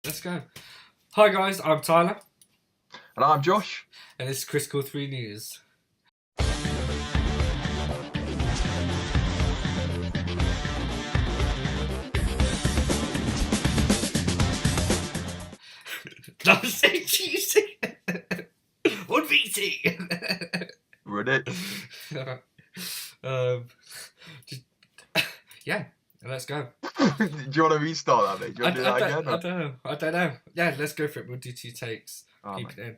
Let's go. Hi guys, I'm Tyler. And I'm Josh. And this is Critical 3 News. I'm so cheesy. Unbeating. Ready? Yeah, let's go. Do you want to restart that, mate? Do you want to do that again? I don't know. Yeah, let's go for it. We'll do 2 takes. Oh, Keep it in.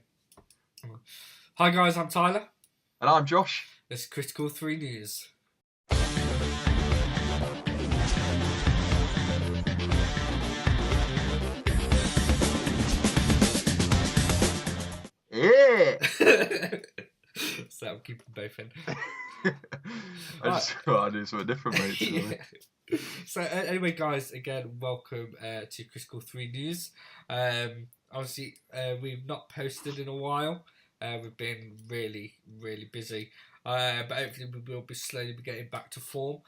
Hi guys, I'm Tyler. And I'm Josh. This is Critical 3 News. Yeah! So I'm keeping both in. I just thought I'd do something different, mate. Yeah. So anyway, guys, again, welcome to Critical 3 News. Obviously, we've not posted in a while. We've been really, really busy. But hopefully we will be slowly getting back to form.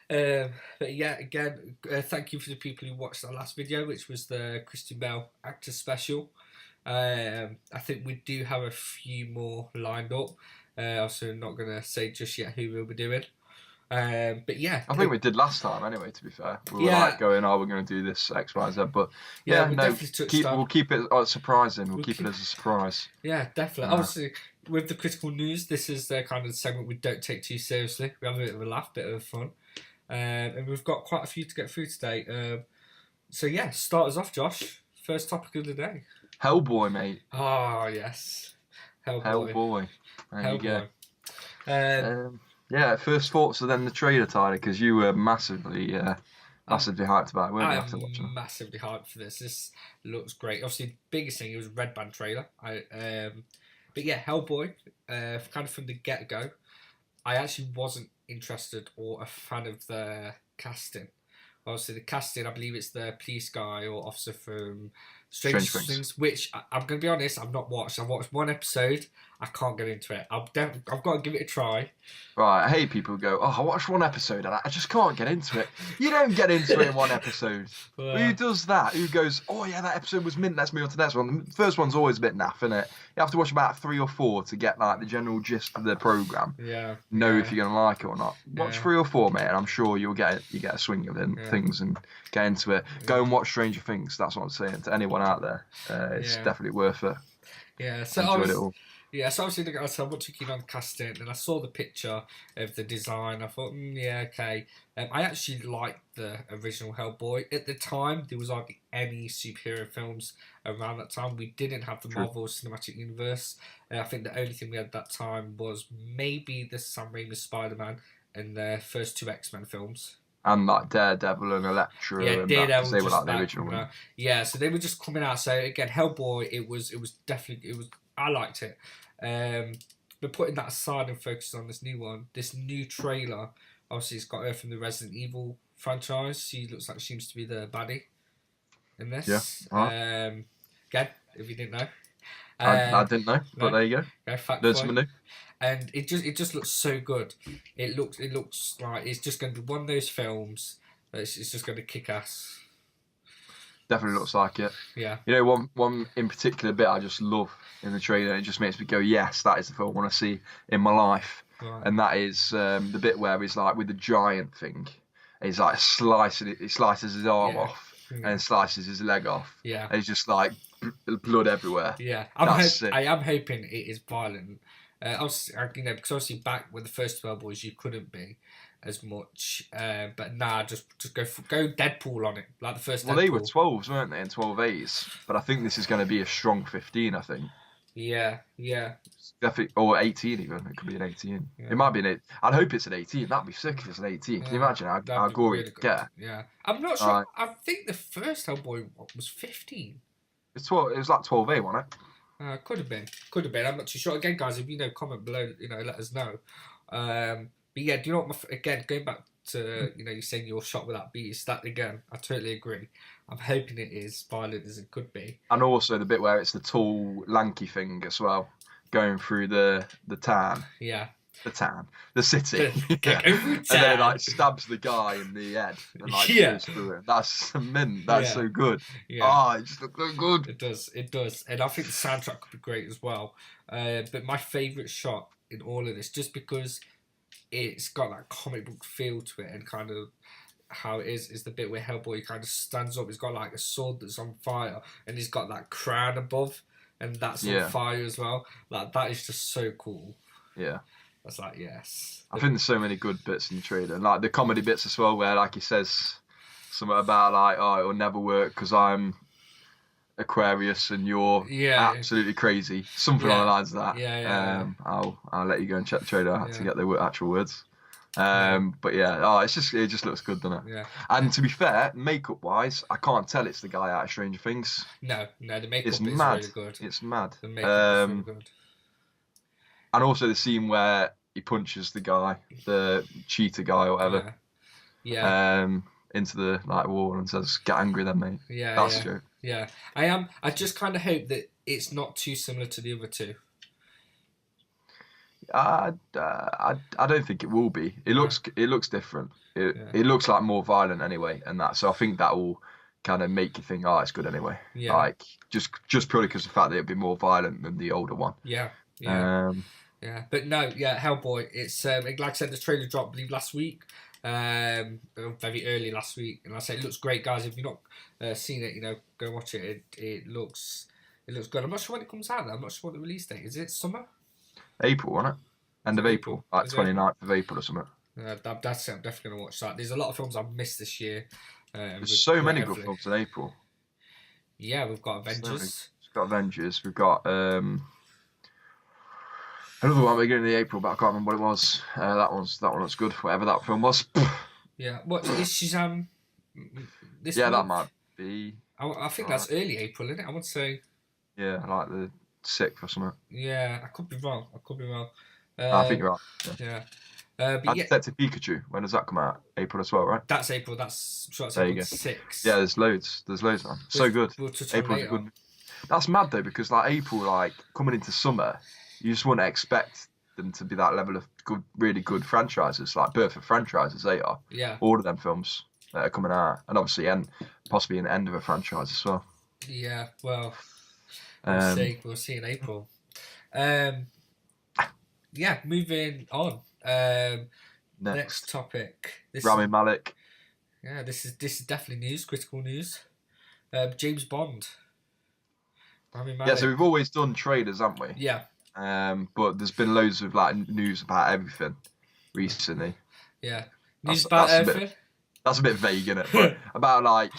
But yeah, again, thank you for the people who watched our last video, which was the Christian Bale actor special. I think we do have a few more lined up. Also, I'm not going to say just yet who we'll be doing. But yeah, I think we did last time anyway, to be fair. We were like going, we're going to do this X, Y, Z. But yeah, we'll keep it surprising. We'll keep it as a surprise. Yeah, definitely. Obviously, with the Critical News, this is the kind of segment we don't take too seriously. We have a bit of a laugh, bit of fun. And we've got quite a few to get through today. So yeah, start us off, Josh. First topic of the day. HellBoy, mate. Oh, yes. HellBoy. There you go. Yeah, first thoughts and then the trailer, Tyler, because you were massively hyped about it, weren't you, after watching it? I'm massively hyped for this. This looks great. Obviously, the biggest thing, it was a Red Band trailer. But yeah, HellBoy, kind of from the get-go, I actually wasn't interested or a fan of the casting. Obviously, the casting, I believe it's the police guy or officer from Stranger Things, which I'm going to be honest, I've not watched. I've watched one episode. I can't get into it. I've got to give it a try. Right, I hate people who go, I watched one episode and I just can't get into it. You don't get into it in one episode. Who does that? Who goes, oh yeah, that episode was mint, let's move on to the next one. The first one's always a bit naff, isn't it? You have to watch about 3 or 4 to get like the general gist of the programme. Yeah. Know if you're going to like it or not. Watch 3 or 4, mate, and I'm sure you get a swing of things and get into it. Go and watch Stranger Things, that's what I'm saying to anyone out there. It's definitely worth it. Yeah, so enjoyed it all. Yeah, so obviously I said, what took you on casting, and I saw the picture of the design. I thought, yeah, okay. I actually liked the original HellBoy. At the time, there was hardly any superhero films around that time. We didn't have the Marvel Cinematic Universe. I think the only thing we had at that time was maybe the Sam Raimi Spider-Man and the first 2 X-Men films. And like Daredevil and Elektra, and Daredevil, they were like the original one. Yeah, so they were just coming out. So again, HellBoy, it was definitely, I liked it. But putting that aside and focusing on this new one, this new trailer, obviously it's got her from the Resident Evil franchise. She looks like she seems to be the baddie in this. Yeah. Again, if you didn't know. I didn't know, but there you go. Learn something new. And it just looks so good. It looks like it's just going to be one of those films that it's just going to kick ass. Definitely looks like it. Yeah. You know, one in particular bit I just love in the trailer. It just makes me go, yes, that is the film I want to see in my life. Right. And that is the bit where he's like with the giant thing. He's like he slices his arm off and slices his leg off. Yeah. And he's just like blood everywhere. Yeah. I am hoping it is violent. Because obviously back with the first 12 boys you couldn't be as much, but just go Deadpool on it like the first. Well, Deadpool. They were 12s, weren't they, and 12As? But I think this is going to be a strong 15. I think. Yeah. Definitely, or 18 even. It could be an 18. Yeah. It might be an 8. I'd hope it's an 18. That'd be sick if it's an 18. Can you imagine how gory it'd get? Yeah. I'm not sure. I think the first HellBoy was 15. It's 12. It was like 12A, wasn't it? Could have been. I'm not too sure. Again, guys, if you know, comment below. Let us know. But yeah, do you know what? Again, going back to you saying you're shot with that beast. That again, I totally agree. I'm hoping it is violent as it could be. And also the bit where it's the tall, lanky thing as well, going through the tan. Yeah. the town, the city. Go through And then it town. like stabs the guy in the head and like Yeah. goes through it. That's mint. That's Yeah. so good. Yeah. It just looks so good. It does, and I think the soundtrack could be great as well. But my favourite shot in all of this, just because it's got that comic book feel to it, and kind of how it is the bit where Hellboy kind of stands up. He's got like a sword that's on fire, and he's got that crown above, and that's on fire as well. Like that is just so cool. Yeah. That's like yes. I think there's so many good bits in the trailer, and like the comedy bits as well, where like he says something about like, oh, it'll never work because I'm Aquarius and you're absolutely crazy. Something along the lines of that. I'll let you go and check the trailer out to get the actual words. But yeah, it just looks good, doesn't it? Yeah. And to be fair, makeup wise, I can't tell it's the guy out of Stranger Things. No, the makeup is mad. really good. It's mad. The makeup is really good. And also the scene where he punches the guy, the cheater guy or whatever. Yeah. Into the like wall and says, "Get angry then, mate." Yeah. That's a joke. Yeah, I am. I just kind of hope that it's not too similar to the other two. I don't think it will be. It looks different. It looks like more violent anyway, and that. So I think that will kind of make you think, oh, it's good anyway. Yeah. Like just purely because of the fact that it'll be more violent than the older one. Yeah. Yeah. But no, Hellboy. It's like I said, the trailer dropped, I believe, last week. Very early last week, and I say it looks great, guys. If you've not seen it, go watch it. It looks good. I'm not sure when it comes out though. I'm not sure what the release date is. It summer? April, wasn't it? End of April, like 29th of April or something. That's it. I'm definitely gonna watch that. There's a lot of films I've missed this year. There's so many good films in April. Yeah, we've got Avengers. We've got Avengers. We've got another one beginning of April, but I can't remember what it was. That one looks good. Whatever that film was. Yeah. What is Shazam? This month? That might be. I think that's early April, isn't it? I would say. Yeah, like the 6th or something. Yeah, I could be wrong. I think you're right. Yeah. Detective Pikachu. When does that come out? April as well, right? That's April. That's April 6th. Yeah, there's loads, man. So good. April's good. That's mad though, because like April, like coming into summer, you just wouldn't expect them to be that level of good, really good franchises, like birth of franchises. They are. Yeah. All of them films that are coming out, and obviously, possibly an end of a franchise as well. Yeah. Well, we'll see in April. Yeah. Moving on. Next topic. Rami Malek. Yeah. This is definitely news. Critical news. James Bond. Rami Malek. Yeah. So we've always done trailers, haven't we? Yeah. But there's been loads of like news about everything recently. Yeah. News about everything. That's a bit vague, isn't it? But about like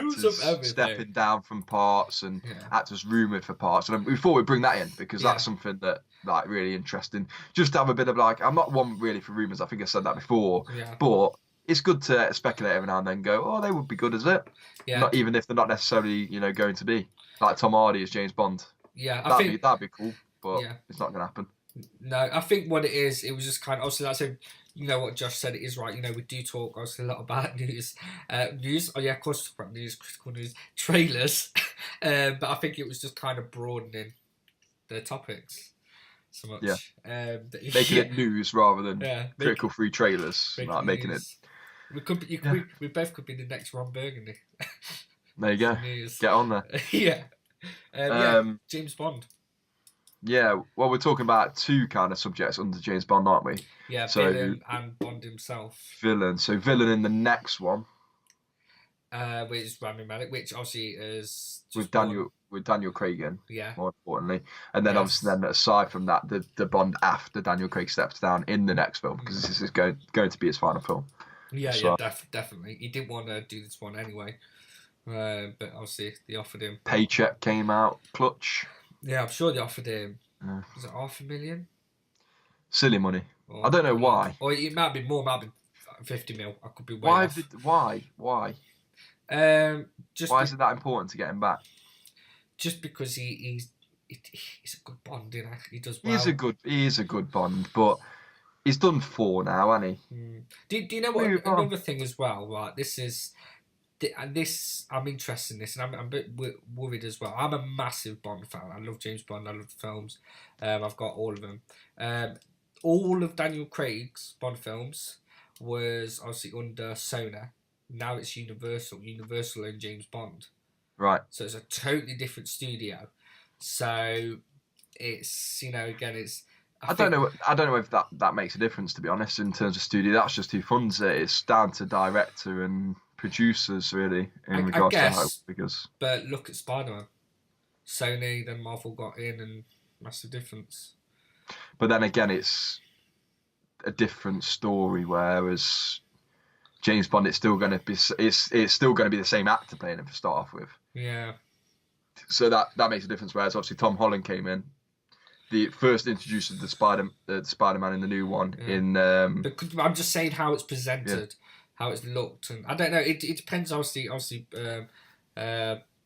news actors stepping down from parts and actors rumoured for parts. And we thought we'd bring that in because that's something that like really interesting. Just to have a bit of like, I'm not one really for rumours. I think I said that before. Yeah. But it's good to speculate every now and then. Go, oh, they would be good, is it? Yeah. Not even if they're not necessarily, going to be like Tom Hardy as James Bond. Yeah, that'd be cool. But it's not going to happen. No, I think what it is, it was just kind of, obviously, like I said, what Josh said, it is right. We do talk, obviously, a lot about news. Oh, yeah, of course, talk about news, critical news, trailers. But I think it was just kind of broadening the topics so much. Yeah. Making it news rather than critical free trailers. Like making it. We both could be the next Ron Burgundy. There you go. News. Get on there. Yeah. James Bond. Yeah, well, we're talking about two kind of subjects under James Bond, aren't we? Yeah, so, villain and Bond himself. Villain. So villain in the next one. Which is Rami Malek, which obviously is with Daniel Craig in. Yeah. More importantly, and then obviously then aside from that, the Bond after Daniel Craig steps down in the next film because this is going to be his final film. Yeah, definitely. He didn't want to do this one anyway, but obviously they offered him. Paycheck came out, clutch. Yeah, I'm sure they offered him. Was it $500,000? Silly money. I don't know why. Or it might be more. Might be 50 mil. I could be way off. Why? Why is it that important to get him back? Just because he's a good Bond, he does well. He is a good Bond, but he's done 4 now, hasn't he? Do you know what? Another thing as well, right? I'm interested in this, and I'm a bit worried as well. I'm a massive Bond fan. I love James Bond. I love the films. I've got all of them. all of Daniel Craig's Bond films was obviously under Sony. Now it's Universal. Universal owned James Bond. Right. So it's a totally different studio. So it's, again, it's... I don't know if that makes a difference, to be honest, in terms of studio. That's just who funds it. It's down to director and producers, really, in regards to how, because... But look at Spider-Man. Sony, then Marvel got in, and massive difference. But then again, it's a different story, whereas James Bond, it's still going to be the same actor playing him to start off with. Yeah. So that makes a difference. Whereas obviously Tom Holland came in, the first introduced the Spider-Man in the new one. Yeah. But I'm just saying how it's presented, how it's looked, and I don't know. It depends. Obviously,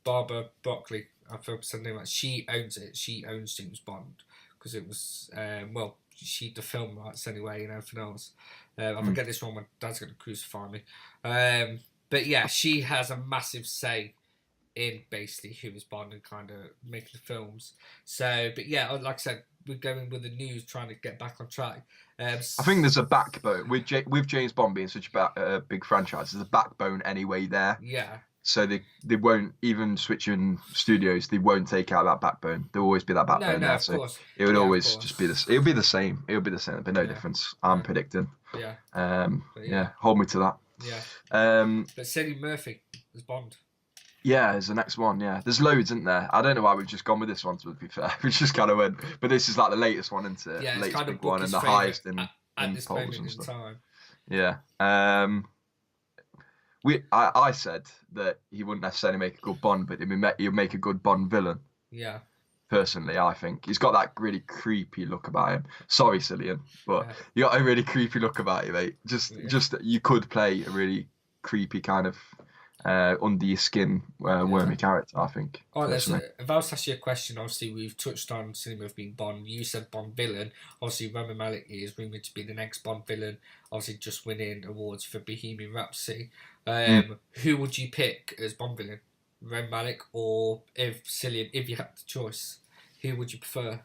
Barbara Broccoli, I forgot her name. She owns it. She owns James Bond because it was she the film rights anyway and everything else. If I get this wrong, my dad's going to crucify me. But yeah, she has a massive say in basically who is Bond and kind of making the films. So, but yeah, like I said, we're going with the news, trying to get back on track. I think there's a backbone with James Bond being such a big franchise. There's a backbone anyway there. Yeah. So they won't, even switching studios, they won't take out that backbone. There'll always be that backbone there. So course. It would always just be this. It'll be the same. It'll be the same. There'll be no difference. I'm predicting. Yeah. Hold me to that. Yeah. But Cillian Murphy is Bond. Yeah, there's the next one. Yeah, there's loads, isn't there? I don't know why we've just gone with this one. To be fair, we just kind of went. But this is like the latest one, isn't it? Yeah, it's latest kind of big one and the highest in this polls moment and in stuff. time. Yeah. I said that he wouldn't necessarily make a good Bond, but he'd make a good Bond villain. Yeah. Personally, I think he's got that really creepy look about him. Sorry, Cillian, but you got a really creepy look about you, mate. Just you could play a really creepy kind of under your skin wormy character, I think. All right, if I was to ask you a question, obviously we've touched on cinema of being Bond. You said Bond villain. Obviously, Rami Malek is rumoured to be the next Bond villain. Obviously, just winning awards for Bohemian Rhapsody. Who would you pick as Bond villain? Rami Malek or Cillian? If you had the choice, who would you prefer?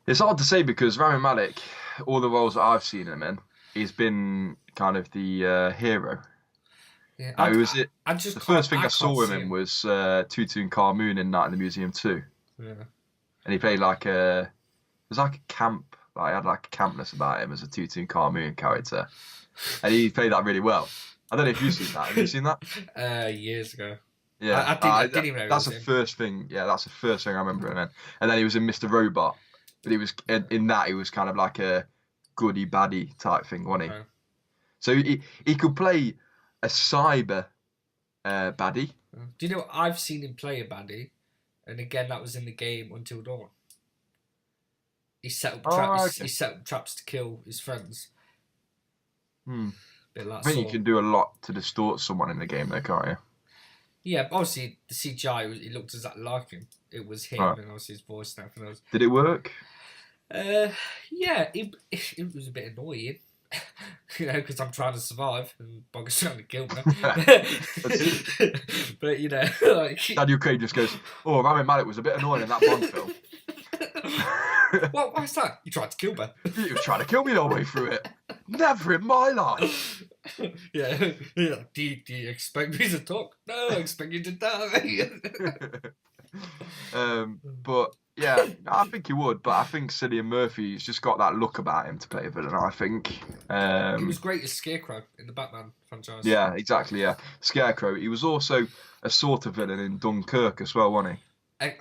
It's hard to say because Rami Malek, all the roles that I've seen him in, he's been kind of the hero. Yeah, the first thing I saw him in was Tutankhamun in Night in the Museum 2. Yeah. And he played like it was like a camp, like, I had like a campness about him as a Tutankhamun character. And he played that really well. I don't know if you've seen that. Have you seen that? Years ago. Yeah. I didn't even know that's the first thing. Yeah, that's the first thing I remember him in. And then he was in Mr. Robot. But he was in that, he was kind of like a goody baddie type thing, wasn't he? Okay. So he could play a cyber baddie. Do you know what? I've seen him play a baddie, and again that was in the game Until Dawn. He set up traps. Okay. He set up traps to kill his friends. Bit like I think you can do a lot to distort someone in the game, though, can't you? Yeah, but obviously the CGI, it looked exactly like him. It was him, and obviously his voice and everything else. Did it work? Yeah, it was a bit annoying. Because I'm trying to survive and Bogger's trying to kill me. But like Daniel Craig just goes, "Oh, Rami Malek was a bit annoying in that Bond film." Why's that? You tried to kill me. You were trying to kill me the whole way through it. Never in my life. Yeah. Do you expect me to talk? No, I expect you to die. But yeah, I think he would. But I think Cillian Murphy's just got that look about him to play a villain. I think he was great as Scarecrow in the Batman franchise. Yeah, exactly. Yeah, Scarecrow. He was also a sort of villain in Dunkirk as well, wasn't he?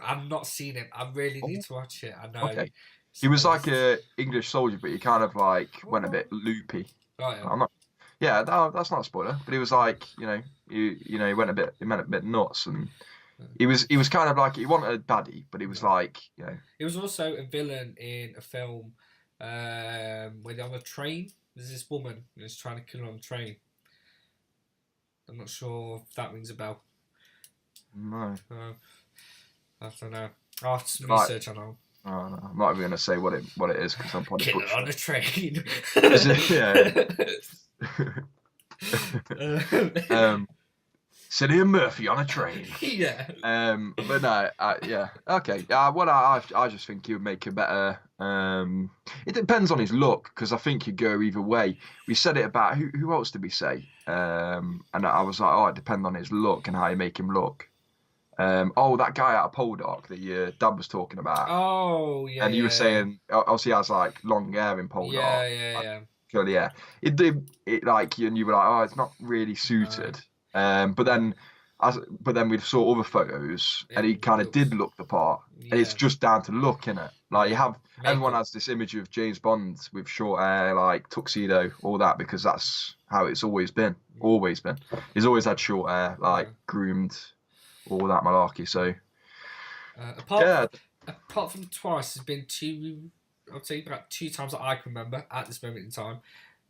I've not seen it. I really need to watch it. I know. Okay. He was like a English soldier, but he kind of like went a bit loopy. Oh, yeah. Yeah, that's not a spoiler. But he was like, he went a bit nuts, and he was kind of like, he wanted a baddie, but he was like, He was also a villain in a film where they're on a train. There's this woman who's trying to kill her on a train. I'm not sure if that rings a bell. No. I don't know. I'll have to research on it. Oh, no. I'm not even going to say what it is because I'm probably Killer on a train. Is it? Yeah. Cillian Murphy on a train. Yeah. But no. Yeah. Okay. Well, I just think he would make a better It depends on his look because I think you go either way. We said it about who else did we say? And I was like, oh, it depends on his look and how you make him look. Oh, that guy out of Poldark that your dad was talking about, Oh, yeah, and you were yeah, yeah. saying obviously he has like long hair in Poldark, Yeah, yeah, like yeah. curly hair. It did it like and you were like, oh, it's not really No. suited. But then we saw other photos and It he kind of looks, did look the part. And it's yeah, just down to look, innit? Like you yeah. have everyone Makeup. has this image of James Bond with short hair, like tuxedo, all that, because that's how it's always been. Always been. He's always had short hair, like Yeah. groomed, all that malarkey. So Uh, yeah, apart from twice, there's been two. I'd say about two times that I can remember at this moment in time.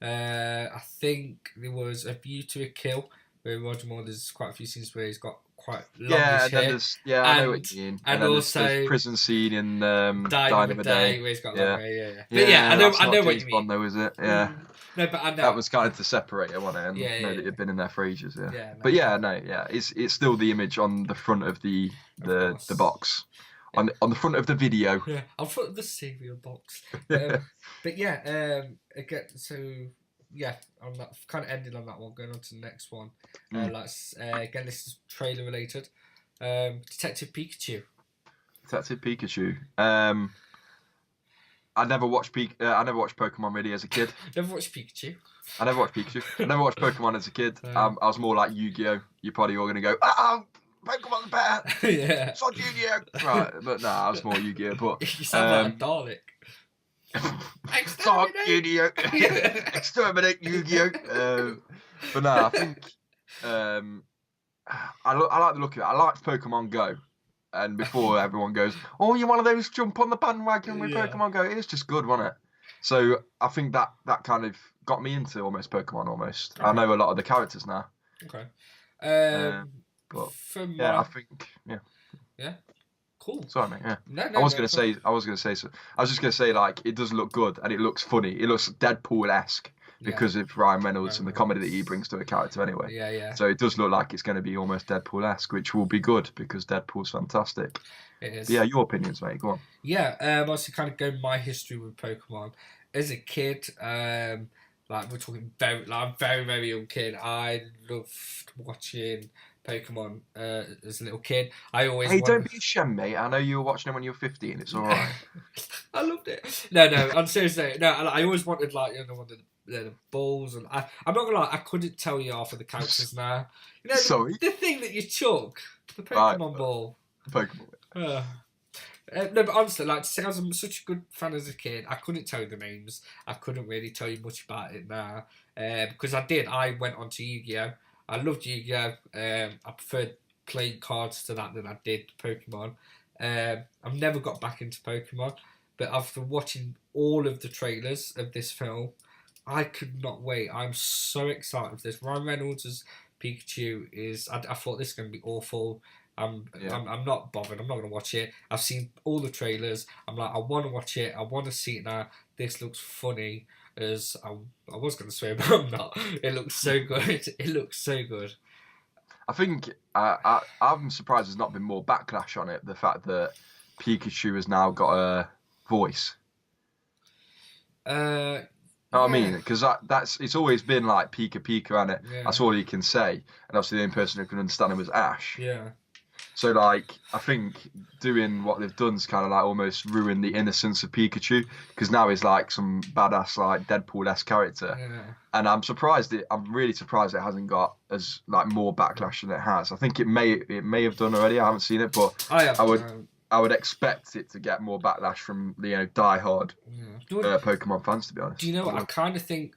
I think there was A View to a Kill where Roger Moore. There's quite a few scenes where he's got quite yeah, longish and then hair, there's I know what and you mean. And and then there's also prison scene in Dying Dine of a of a Day Day. where he's got long Yeah. hair. Yeah, yeah. But yeah, Yeah, that's I not know what James you Bond mean. though, is it? Yeah. No, but I That know. was kind of to separate it, wasn't it? And Yeah, know yeah, that yeah. you'd been in there for ages, yeah. Yeah, no, But yeah, but no, yeah, it's still the image on the front of the of the course. box. Yeah. On the front of the video. Yeah, I'll put the cereal box. Yeah. But yeah, again, so yeah, on that kind of ending on that one, going on to the next one. Mm. Again, this is trailer related. Detective Pikachu. Detective Pikachu. I never watched Pokemon really as a kid. Never watched Pikachu. I never watched Pikachu. I never watched Pokemon as a kid. Um, I was more like Yu-Gi-Oh! You're probably all gonna go, oh, Pokemon's better. yeah. It's not Yu-Gi-Oh! Right, but no, I was more Yu-Gi-Oh! But You sound like a Dalek. Fuck Exterminate! Yu-Gi-Oh! Exterminate Yu-Gi-Oh! But no, I think I like the look of it. I liked Pokemon Go. And before everyone goes, oh, you're one of those jump on the bandwagon with Yeah. Pokemon Go. It's just good, wasn't it? So I think that kind of got me into almost Pokemon almost. I Okay. know a lot of the characters now. Okay. But For yeah, my I think yeah, cool. Sorry, mate. Yeah. No, I was no, gonna say. I was just gonna say like it does look good and it looks funny. It looks Deadpool-esque because of Ryan Reynolds and the comedy that he brings to a character anyway. Yeah, yeah. So it does look like it's going to be almost Deadpool-esque, which will be good because Deadpool's fantastic. It is. But yeah, your opinions, mate. Go on. Yeah, obviously kind of go my history with Pokemon. As a kid, like we're talking very, very young kid, I loved watching Pokemon as a little kid. I always Hey, don't be ashamed, mate. I know you were watching them when you were 15. It's all right. I loved it. No, on serious note, no, I always wanted like one of the balls, and I'm not gonna lie, I couldn't tell you half of the characters now. You know, Sorry. the thing that you chuck, the Pokemon Right. ball. Pokemon. No, but honestly, like, to say I was such a good fan as a kid, I couldn't tell you the names. I couldn't really tell you much about it now. Because I went on to Yu-Gi-Oh! I loved Yu-Gi-Oh! I preferred playing cards to that than I did Pokemon. I've never got back into Pokemon, but after watching all of the trailers of this film, I could not wait. I'm so excited for this. Ryan Reynolds as Pikachu is. I thought this is going to be awful. I'm not bothered. I'm not going to watch it. I've seen all the trailers. I'm like, I want to watch it. I want to see it now. This looks funny. As I was going to swear, but I'm not. It looks so good. It looks so good. I think I'm surprised there's not been more backlash on it. The fact that Pikachu has now got a voice. I mean, because it's always been like Pika Pika, and that's all he can say. And obviously, the only person who can understand him was Ash. Yeah. So, like, I think doing what they've done is kind of like almost ruined the innocence of Pikachu, because now he's like some badass, like Deadpool-esque character. Yeah. And I'm really surprised it hasn't got as like more backlash than it has. I think it may have done already. I haven't seen it, but I would expect it to get more backlash from die-hard Pokemon fans, to be honest. Do you know what? I kind of think,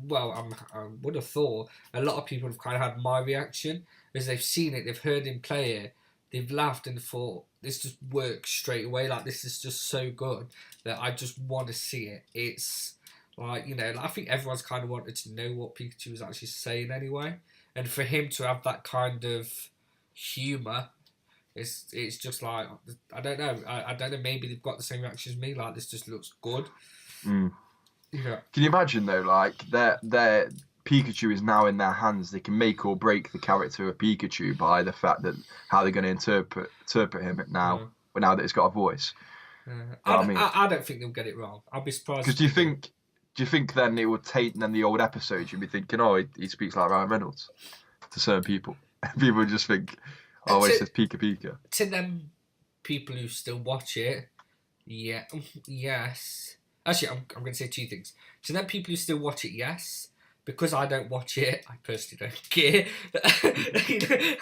well, I would have thought a lot of people have kind of had my reaction, as they've seen it, they've heard him play it, they've laughed and thought, this just works straight away, like this is just so good that I just want to see it. It's like, I think everyone's kind of wanted to know what Pikachu was actually saying anyway, and for him to have that kind of humour, it's just like, I don't know, I don't know, maybe they've got the same reaction as me, like this just looks good. Yeah. Can you imagine though, like their Pikachu is now in their hands. They can make or break the character of Pikachu by the fact that how they're going to interpret him now, now that it's got a voice. I mean, I don't think they'll get it wrong. I'll be surprised. because do you think then it would taint then the old episodes? You'd be thinking, oh, he speaks like Ryan Reynolds to certain people. People would just think, oh, he says Pika Pika. To them people who still watch it, yeah, yes. Actually, I'm going to say two things. To them people who still watch it, yes. Because I don't watch it, I personally don't care.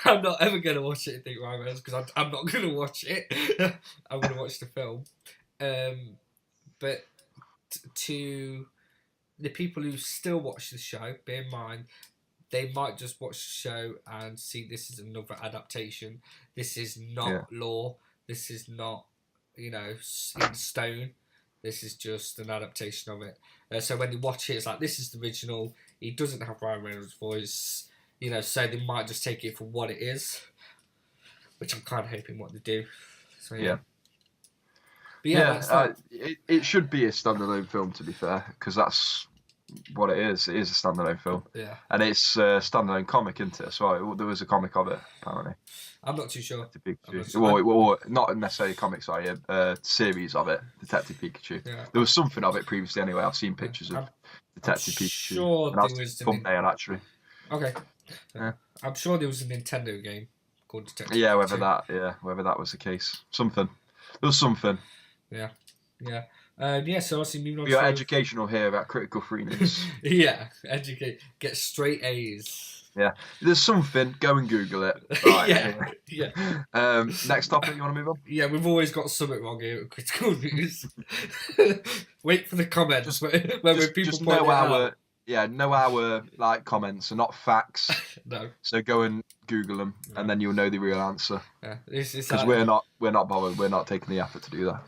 I'm not ever going to watch it and think Ryan Reynolds, because I'm not going to watch it. I'm going to watch the film. But to the people who still watch the show, bear in mind, they might just watch the show and see this is another adaptation. This is not law. This is not, in stone. This is just an adaptation of it. So when they watch it, it's like, this is the original. He doesn't have Ryan Reynolds' voice, so they might just take it for what it is, which I'm kind of hoping what they do. So yeah. But it should be a standalone film, to be fair, because that's what it is. It is a standalone film. Yeah. And it's a standalone comic, isn't it? So there was a comic of it, apparently. I'm not too sure. Well, not necessarily a comic, sorry, a series of it, Detective Pikachu. Yeah. There was something of it previously anyway. I've seen pictures of Detective Pikachu. Sure, there was thumbnail, actually. Okay. Yeah. I'm sure there was a Nintendo game called Detective Pikachu. Whether that was the case. Something. There was something. Yeah. Yeah. So obviously moving on to... You're educational here at Critical Free News. Yeah, get straight A's. Yeah, there's something. Go and Google it. Right, yeah. Next topic, you want to move on? Yeah, we've always got something wrong here at Critical News. Wait for the comments when people just point know it out. Yeah, know our comments are not facts. No. So go and Google them, and then you'll know the real answer. Yeah, because we're not bothered. We're not taking the effort to do that.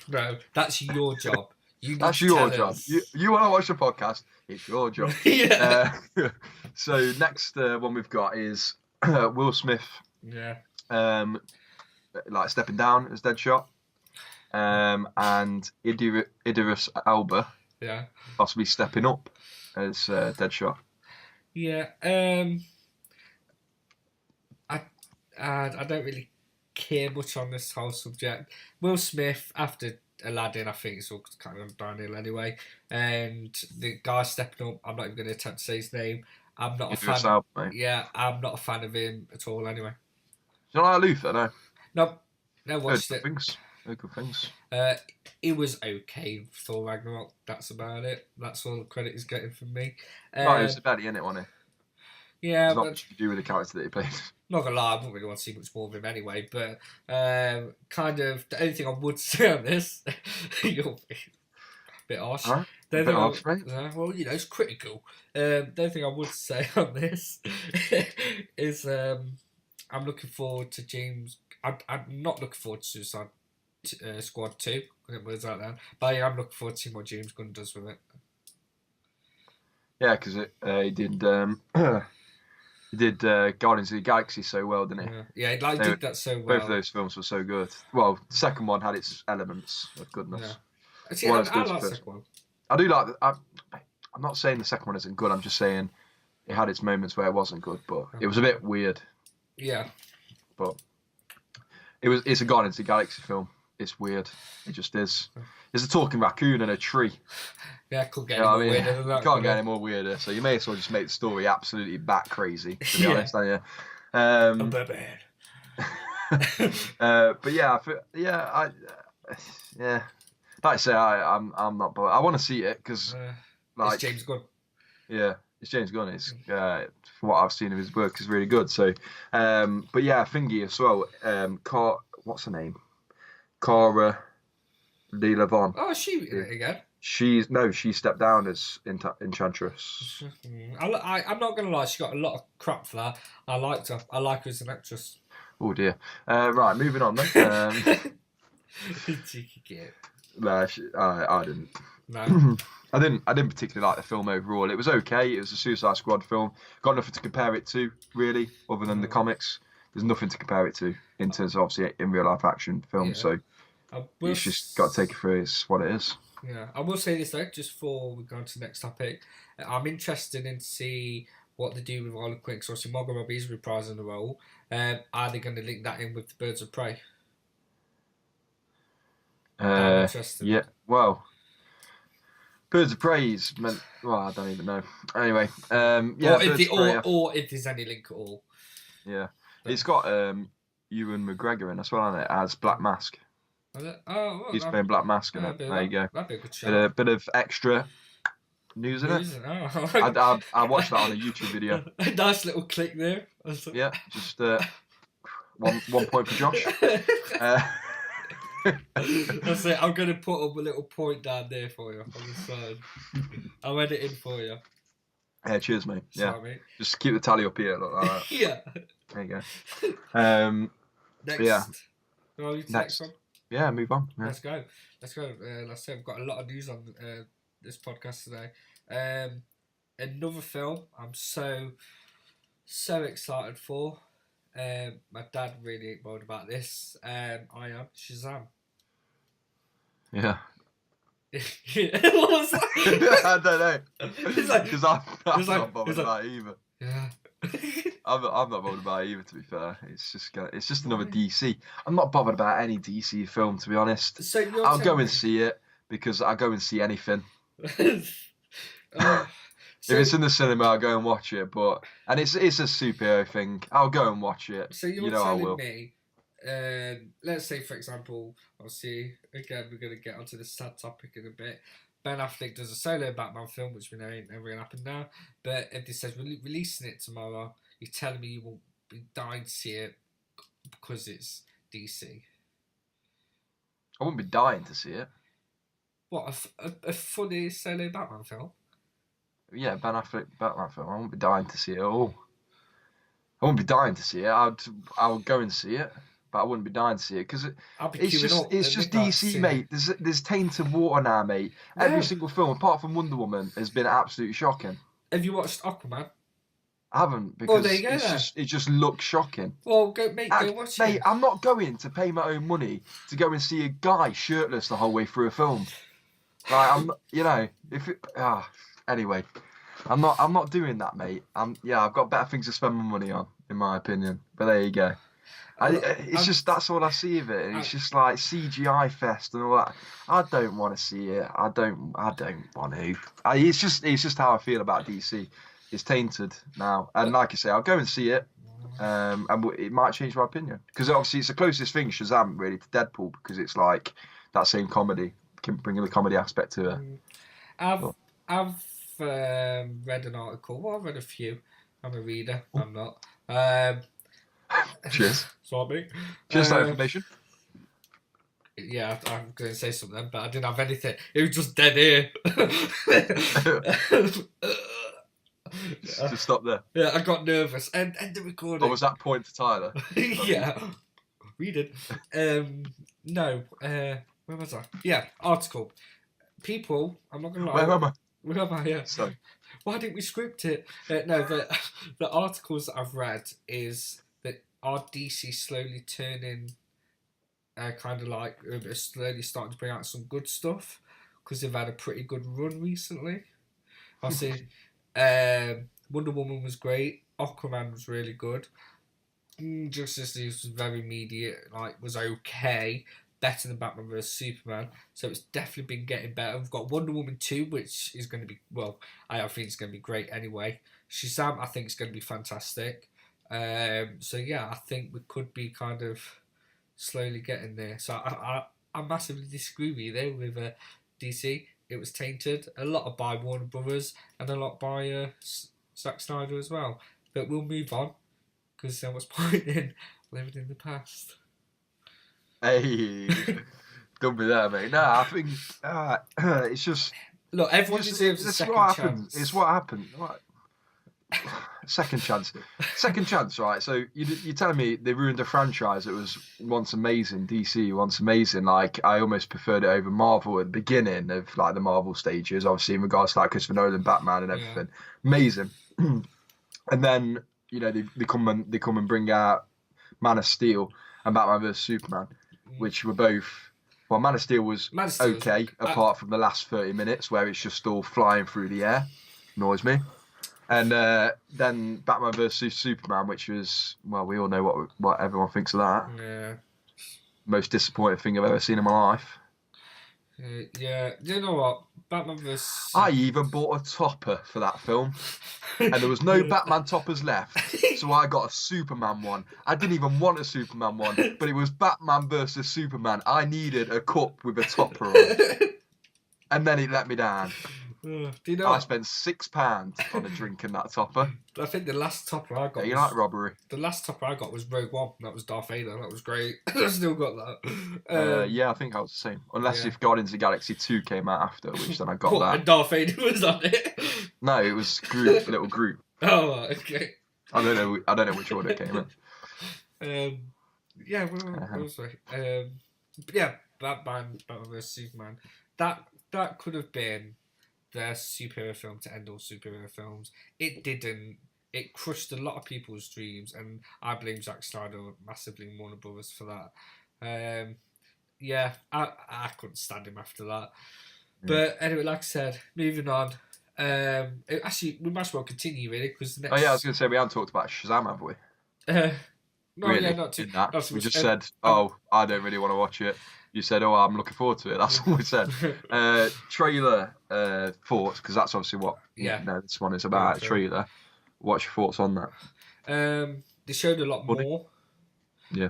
No, that's your job. That's your job. You want to watch the podcast? It's your job. Yeah. So next one we've got is Will Smith. Yeah. Stepping down as Deadshot. And Idris Elba. Yeah. Possibly stepping up as Deadshot. Yeah. I don't really care much on this whole subject. Will Smith, after Aladdin, I think it's all kind of downhill anyway. And the guy stepping up, I'm not even going to attempt to say his name. I'm not a fan. Yeah, I'm not a fan of him at all. Anyway. You don't like Luther, no? No, watched it. Good things. It was okay. Thor Ragnarok. That's about it. That's all the credit he's getting from me. It was a baddie, innit, wasn't it? Yeah, not much to do with the character that he played. Not gonna lie, I wouldn't really want to see much more of him anyway. But kind of the only thing I would say on this, you're a bit harsh. Right. A bit harsh, right? Well, it's critical. The only thing I would say on this is I'm looking forward to James. I'm not looking forward to Suicide Squad 2. Words out there, but I'm looking forward to seeing what James Gunn does with it. Yeah, because he did. He did Guardians of the Galaxy so well, didn't he? Yeah, he did that so well. Both of those films were so good. Well, the second one had its elements of goodness. Yeah. See, I like the second one. I do like. I'm not saying the second one isn't good. I'm just saying it had its moments where it wasn't good, but it was a bit weird. Yeah. But it's a Guardians of the Galaxy film. It's weird. It just is. There's a talking raccoon and a tree. Yeah, could get any more weirder than that. You can't get any more weirder, so you may as well just make the story absolutely bat crazy, to be honest, don't you? But yeah, like I say, I'm not bothered. I want to see it because it's James Gunn. Yeah, it's James Gunn. It's from what I've seen of his work is really good. So, but yeah, Thingy as well. What's her name? Cara Delevingne. Oh, is she again? She stepped down as Enchantress. I'm not gonna lie, she got a lot of crap for that. I liked her. I like her as an actress. Oh dear. Right, moving on then. Cheeky kid. No, I didn't. No. I didn't particularly like the film overall. It was okay. It was a Suicide Squad film. Got nothing to compare it to, really, other than the comics. There's nothing to compare it to in terms of obviously in real life action film. So you just got to take it for what it is. Yeah, I will say this though, just before we go on to the next topic. I'm interested in to see what they do with Harley Quinn. Because obviously Margot Robbie is reprising the role. Are they going to link that in with the Birds of Prey? I'm interested. Yeah. Well, Birds of Prey's meant. Well, I don't even know. Anyway, yeah. Birds of Prey. Or if there's any link at all. Yeah, it's got Ewan McGregor in as well, hasn't it? As Black Mask. Oh, well, He's playing Black Mask in it. There you go. That'd be a good show. Bit of extra news in it. Oh. I watched that on a YouTube video. A nice little click there. Yeah, just 1 point for Josh. That's it. I'm going to put up a little point down there for you on the side. I'll edit in for you. Yeah, cheers, mate. Yeah, sorry, mate. Just keep the tally up here. Like that. Yeah. There you go. Next. Yeah. Next one. Yeah, move on. Yeah. Let's go. Like I said, we've got a lot of news on this podcast today. Another film I'm so excited for. My dad really ain't bothered about this. I am Shazam. Yeah. What was that? I don't know. Because I'm not bothered about it either. Yeah. I'm not bothered about it either. To be fair, it's just another DC. I'm not bothered about any DC film, to be honest. So I'll go and see it because I go and see anything. If it's in the cinema, I'll go and watch it. And it's a superhero thing. I'll go and watch it. So you're telling me, let's say for example, obviously again we're going to get onto this sad topic in a bit. Ben Affleck does a solo Batman film, which we know ain't never going to happen now. But if this says releasing it tomorrow, you're telling me you won't be dying to see it because it's DC. I wouldn't be dying to see it. What, a funny solo Batman film? Yeah, Ben Affleck Batman film. I wouldn't be dying to see it at all. I wouldn't be dying to see it. I would go and see it, but I wouldn't be dying to see it because it's just DC, mate. There's tainted water now, mate. Yeah. Every single film, apart from Wonder Woman, has been absolutely shocking. Have you watched Aquaman? I haven't because it just looks shocking. Well, go watch it. Mate, I'm not going to pay my own money to go and see a guy shirtless the whole way through a film. Like anyway, I'm not doing that, mate. I've got better things to spend my money on, in my opinion. But there you go. That's all I see of it. And it's just like CGI fest and all that. I don't want to see it. I don't want to. It's just how I feel about DC. It's tainted now, and like I say, I'll go and see it, and it might change my opinion because obviously it's the closest thing Shazam really to Deadpool because it's like that same comedy, bringing the comedy aspect to it. I've read an article. Well, I've read a few. I'm a reader. I'm not. Cheers. Sorry. Cheers for that information. Yeah, I'm going to say something, but I didn't have anything. It was just dead air. Just stop there. Yeah, I got nervous. And the recording. Or was that point to Tyler? Yeah. Read it. No. Where was I? Yeah, article. People, I'm not going to lie. Where am I? Yeah. Sorry. Why didn't we script it? No, the articles that I've read is that are DC slowly turning, kind of like slowly starting to bring out some good stuff because they've had a pretty good run recently. I see. Wonder Woman was great. Aquaman was really good. Justice League was very immediate. Was okay. Better than Batman vs Superman. So it's definitely been getting better. We've got Wonder Woman 2, which is going to be, I think it's going to be great anyway. Shazam, I think is going to be fantastic. So yeah, I think we could be kind of slowly getting there. So I massively disagree with you there with DC. It was tainted a lot by Warner Brothers and a lot by Zack Snyder as well. But we'll move on because there was point in living in the past. Hey, don't be there, mate. No, I think it's just. Look, everyone deserves a second chance. It's what happened. Right. Second chance, right? So you're telling me they ruined a franchise that was once amazing, DC once amazing. Like I almost preferred it over Marvel at the beginning of like the Marvel stages, obviously in regards to like Christopher Nolan, Batman, and everything. Yeah. Amazing. And then they come and bring out Man of Steel and Batman vs Superman, which were both. Well, Man of Steel was okay, apart from the last 30 minutes where it's just all flying through the air. Annoys me. And then Batman vs Superman, which was, well, we all know what everyone thinks of that. Yeah. Most disappointing thing I've ever seen in my life. Yeah, you know what? Batman vs. I even bought a topper for that film, and there was no Batman toppers left, so I got a Superman one. I didn't even want a Superman one, but it was Batman versus Superman. I needed a cup with a topper on, and then it let me down. Do you know? I spent £6 on a drink in that topper. I think the last topper I got. Yeah, you like robbery? The last topper I got was Rogue One. That was Darth Vader. That was great. I still got that. Yeah, I think I was the same. Unless yeah. if Guardians of the Galaxy 2 came out after, which then I got that. And Darth Vader was on it. No, it was little group. Oh, okay. I don't know which order it came in. Yeah, what was I? Yeah, Batman vs Superman. That could have been their superhero film to end all superhero films. It didn't. It crushed a lot of people's dreams, and I blame Zack Snyder massively and Warner Brothers for that. Yeah, I couldn't stand him after that. But anyway, like I said, moving on. Actually, we might as well continue really because next. Oh yeah, I was going to say we haven't talked about Shazam, have we? No, really? yeah, not too. Not not so we much. just said, I don't really want to watch it. You said, I'm looking forward to it. That's all we said. Trailer thoughts, because that's obviously what this one is about. Trailer. What's your thoughts on that? They showed a lot more. Yeah.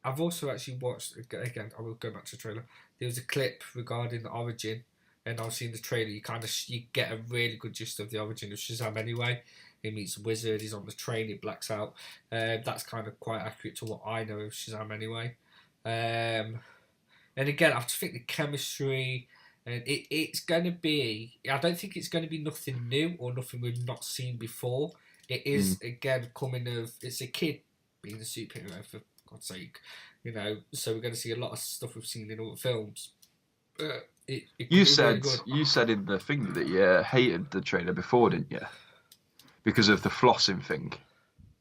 I've also actually watched again. I will go back to the trailer. There was a clip regarding the origin, and obviously in the trailer you get a really good gist of the origin of Shazam anyway. He meets a wizard. He's on the train. He blacks out. That's kind of quite accurate to what I know of Shazam anyway. And again, I just think the chemistry, and it's going to be. I don't think it's going to be nothing new or nothing we've not seen before. It is again coming of. It's a kid being a superhero for God's sake, So we're going to see a lot of stuff we've seen in other films. You said in the thing that you hated the trailer before, didn't you? Because of the flossing thing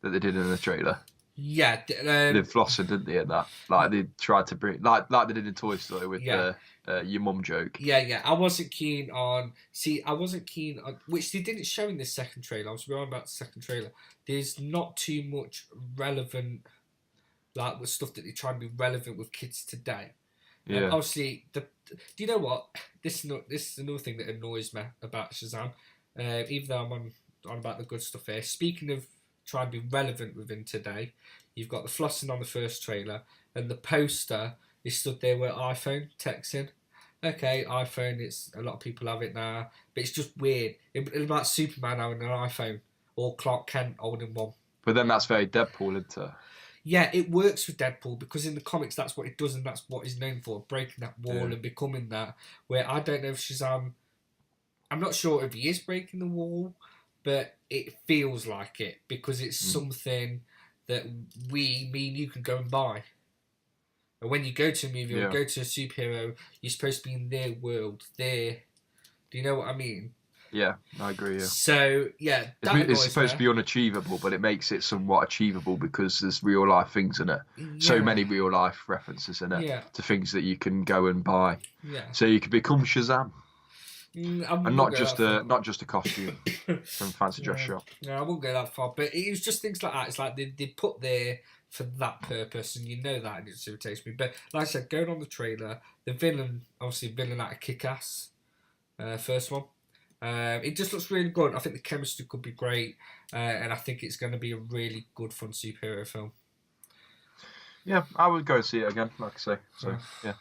that they did in the trailer. Yeah, they did flossing, didn't they? In that, like they tried to bring, like they did in Toy Story with the your mum joke. Yeah. I wasn't keen on. Which they didn't show in this second trailer. I was wrong about the second trailer. There's not too much relevant, like the stuff that they try and be relevant with kids today. Yeah. Obviously, do you know what? This is another thing that annoys me about Shazam. Even though I'm on about the good stuff here. Speaking of trying to be relevant within today, you've got the flossing on the first trailer, and the poster is stood there with iPhone texting. Okay, iPhone, it's a lot of people have it now, but it's just weird. It's like Superman having an iPhone or Clark Kent holding one. But then that's very Deadpool, isn't it? Yeah, it works with Deadpool because in the comics that's what it does and that's what he's known for, breaking that wall and becoming that. Where I don't know if Shazam, I'm not sure if he is breaking the wall, but it feels like it because it's something that me and you can go and buy. And when you go to a movie or go to a superhero, you're supposed to be in their world. Do you know what I mean? Yeah, I agree. Yeah. So it's supposed to be unachievable, but it makes it somewhat achievable because there's real life things in it. Yeah. So many real life references in it to things that you can go and buy. Yeah. So you could become Shazam. And not just a costume from fancy dress shop. No, I wouldn't go that far. But it was just things like that. It's like they put there for that purpose, and you know that, and it irritates me. But like I said, going on the trailer, the villain out of Kick-Ass, first one. It just looks really good. I think the chemistry could be great, and I think it's going to be a really good, fun superhero film. Yeah, I would go see it again, like I say. So yeah,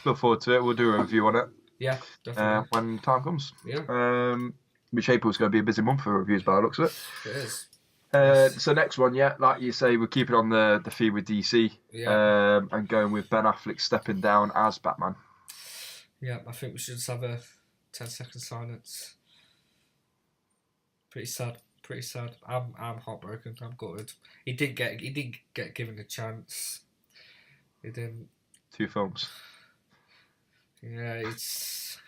look forward to it. We'll do a review on it. Yeah, definitely. When time comes. Yeah. Which April's going to be a busy month for reviews by the looks of it. It is. So next one, like you say, we're keeping on the theme with DC, and going with Ben Affleck stepping down as Batman. Yeah, I think we should just have a 10-second silence. Pretty sad. I'm heartbroken. I'm gutted. He didn't get given a chance. He didn't. 2 films. Yeah, it's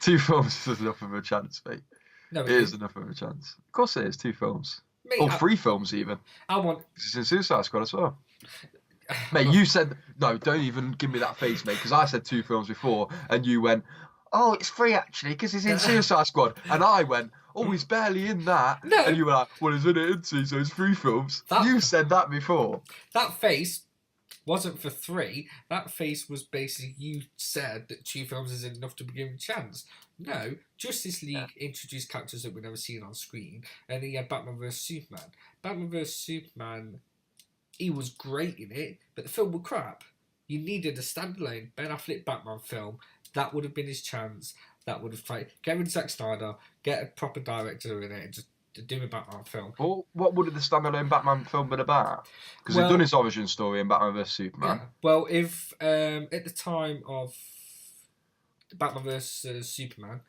2 films is enough of a chance, mate. No, it is enough of a chance. Of course, it is 2 films. Mate, 3 films even. It's in Suicide Squad as well. Mate, you said no. Don't even give me that face, mate. Because I said 2 films before, and you went, "Oh, it's 3 actually, because he's in Suicide Squad," and I went, "Oh, he's barely in that." No. And you were like, "Well, he's in it, isn't he? So it's 3 films." You said that before. That face wasn't for 3, that face was basically, you said that 2 films isn't enough to be given a chance. No, Justice League introduced characters that we've never seen on screen, and then you had Batman vs Superman. Batman vs Superman, he was great in it, but the film was crap. You needed a standalone Ben Affleck Batman film. That would have been his chance. That would have tried. Get rid of Zack Snyder, get a proper director in it, and just do a Batman film. Well, what would the standalone Batman film been about? Because he'd done his origin story in Batman vs Superman. Yeah. Well, if at the time of Batman vs Superman,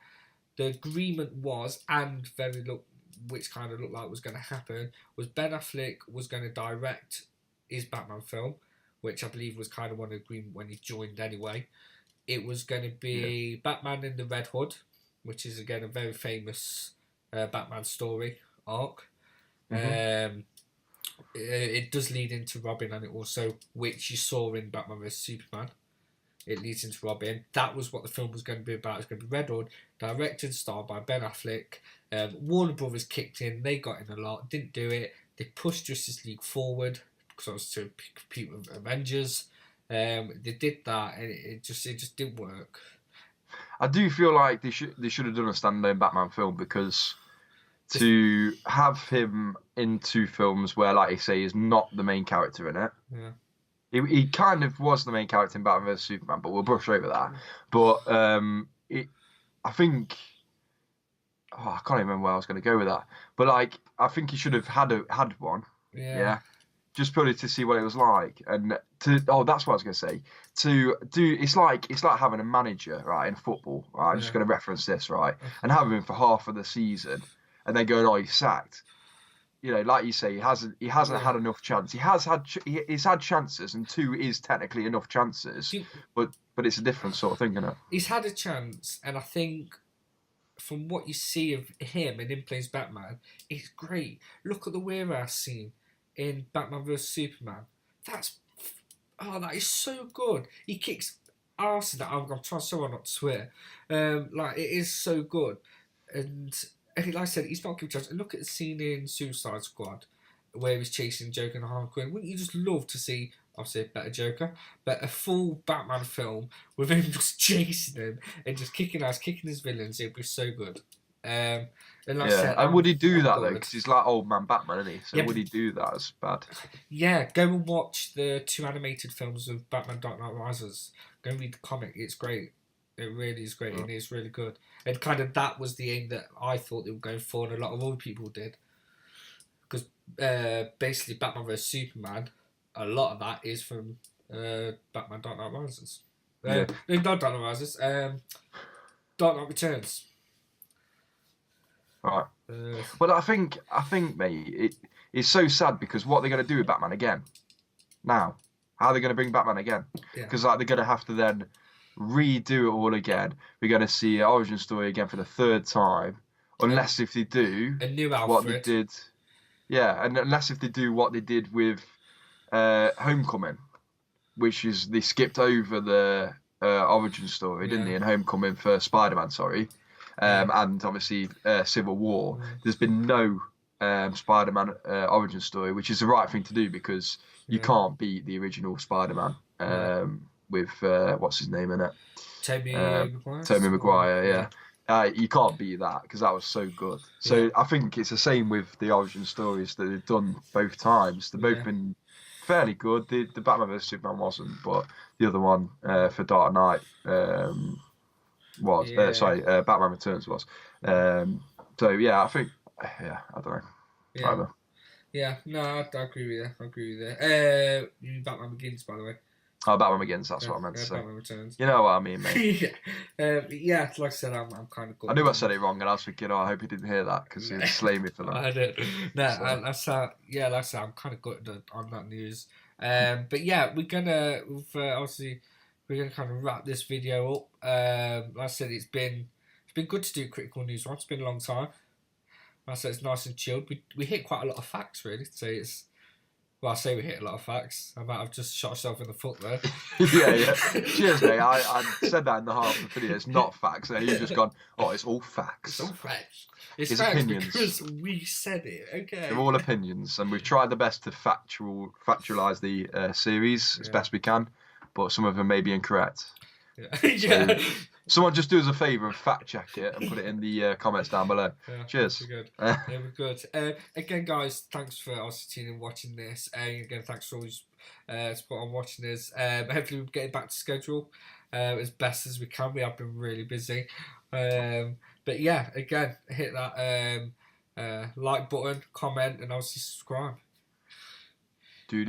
the agreement was, and which kind of looked like was going to happen, was Ben Affleck was going to direct his Batman film, which I believe was kind of one of the agreement when he joined anyway. It was going to be Batman in the Red Hood, which is again a very famous Batman story arc. Mm-hmm. It does lead into Robin, and it also, which you saw in Batman vs Superman, it leads into Robin. That was what the film was going to be about. It was going to be Red Hood, directed and starred by Ben Affleck. Warner Brothers kicked in. They got in a lot. Didn't do it. They pushed Justice League forward because it was to compete with Avengers. They did that, and it just didn't work. I do feel like they should have done a standalone Batman film, because to have him in 2 films where, like you say, he's not the main character in it. Yeah. He kind of was the main character in Batman vs Superman, but we'll brush over that. But I think, I can't even remember where I was going to go with that. But like, I think he should have had one. Yeah. Just purely to see what it was like, and that's what I was going to say. It's like having a manager, right, in football. Right, I'm just going to reference this, right, and having him for half of the season, and then going, he's sacked. You know, like you say, he hasn't had enough chance. He's had chances, and 2 is technically enough chances, but it's a different sort of thing, isn't it? He's had a chance, and I think from what you see of him and him plays Batman, it's great. Look at the warehouse scene in Batman vs Superman. That is so good. He kicks arse in that. I'm trying so hard not to swear. Like, it is so good, and like I said, he's not given a chance. And look at the scene in Suicide Squad where he's chasing Joker and Harley Quinn. Wouldn't you just love to see, obviously, a better Joker, but a full Batman film with him just chasing him and just kicking his villains? It'd be so good. And like I said, and would he do that though? Because he's like old man Batman, isn't he? So would he do that as bad? Yeah, go and watch the 2 animated films of Batman Dark Knight Rises. Go and read the comic. It's great. It really is great, and it's really good. And kind of that was the aim that I thought they were going for, and a lot of other people did. Because basically, Batman vs Superman, a lot of that is from Batman Dark Knight Rises. Not Dark Knight Rises. Dark Knight Returns. Right. But I think, mate, it's so sad, because what they're going to do with Batman again now? How are they going to bring Batman again? Because they're going to have to then redo it all again. We're going to see an origin story again for the 3rd time, unless if they do a new Alfred. What they did. Yeah, and unless if they do what they did with Homecoming, which is they skipped over the origin story, didn't they? In Homecoming for Spider-Man, and obviously Civil War. There's been no Spider-Man origin story, which is the right thing to do, because you can't beat the original Spider-Man with what's his name in it? Tobey Maguire, you can't beat that, because that was so good. So I think it's the same with the origin stories that they've done both times. They've both been fairly good. The Batman vs Superman wasn't, but the other one for Dark Knight was. Batman Returns was. So yeah, I think I don't know. Either. Yeah, no, I agree with you. You mean Batman Begins, by the way. Oh, Batman Begins, that's what I meant to say. Batman Returns. You know what I mean, mate. Like I said, I'm kind of good. I knew I said it wrong, and I was thinking, I hope he didn't hear that, because he'd slay me for that. I did. No, so. Like I said, I'm kind of good on that news. But yeah, we're gonna kind of wrap this video up. Like I said, it's been good to do critical news one. It's been a long time. Like I said, it's nice and chilled. We hit quite a lot of facts, really. So Well, I say we hit a lot of facts. I might have just shot myself in the foot there. Yeah. Cheers, mate. I said that in the half of the video. It's not facts. And you've just gone, oh, it's all facts. It's all facts. It's His facts opinions. because we said it. Okay. They're all opinions, and we've tried the best to factualize the series as best we can, but some of them may be incorrect. Yeah. So, someone just do us a favour and fact check it and put it in the comments down below. Yeah, cheers. We're good. Yeah, we're good. Again, guys, thanks for obviously tuning in and watching this. Again, thanks for always support on watching this. Hopefully, we're getting back to schedule as best as we can. We have been really busy. But yeah, again, hit that like button, comment, and obviously subscribe. Do.